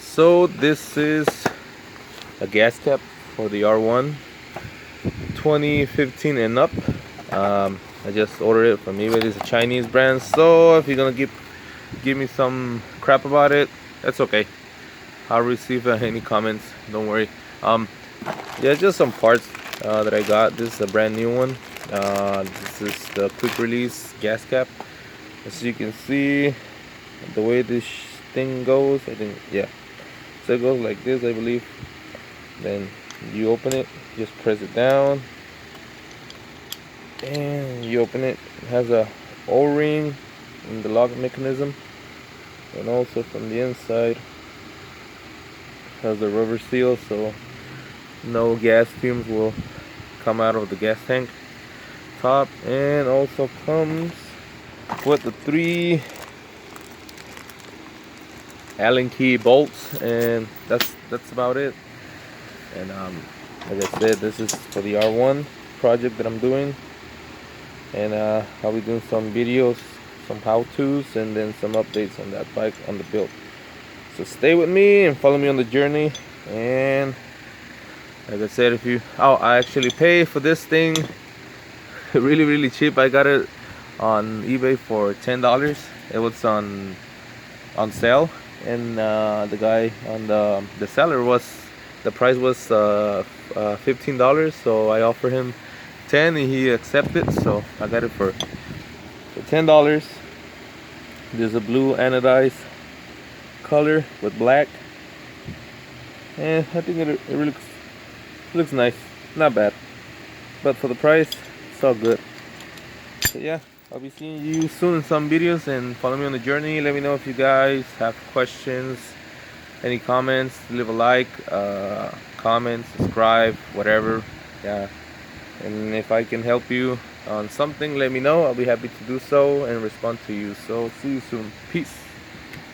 So this is a gas cap for the R1 2015 and up. I just ordered it from eBay. It's a Chinese brand, so if you're gonna give me some crap about it, that's okay. I'll receive any comments, don't worry. Yeah, just some parts that I got. This is a brand new one. This is the quick release gas cap. As you can see, the way this thing goes, I think, yeah, so it goes like this, I believe. Then you open it, just press it down, and you open it. It has a O-ring in the lock mechanism, and also from the inside has a rubber seal, so no gas fumes will come out of the gas tank top. And also comes with the 3 Allen key bolts, and that's about it. And like I said, this is for the R1 project that I'm doing, and I'll be doing some videos, some how-tos, and then some updates on that bike, on the build. So stay with me and follow me on the journey. And like I said, I actually pay for this thing really cheap. I got it on eBay for $10. It was on sale, and the guy on the seller the price was $15, so I offered him 10 and he accepted, so I got it for $10. There's a blue anodized color with black, and I think it really looks nice, not bad, but for the price it's all good. So yeah, I'll be seeing you soon in some videos, and follow me on the journey. Let me know if you guys have questions, any comments. Leave a like, comment, subscribe, whatever. Yeah, and if I can help you on something, let me know. I'll be happy to do so and respond to you. So see you soon. Peace.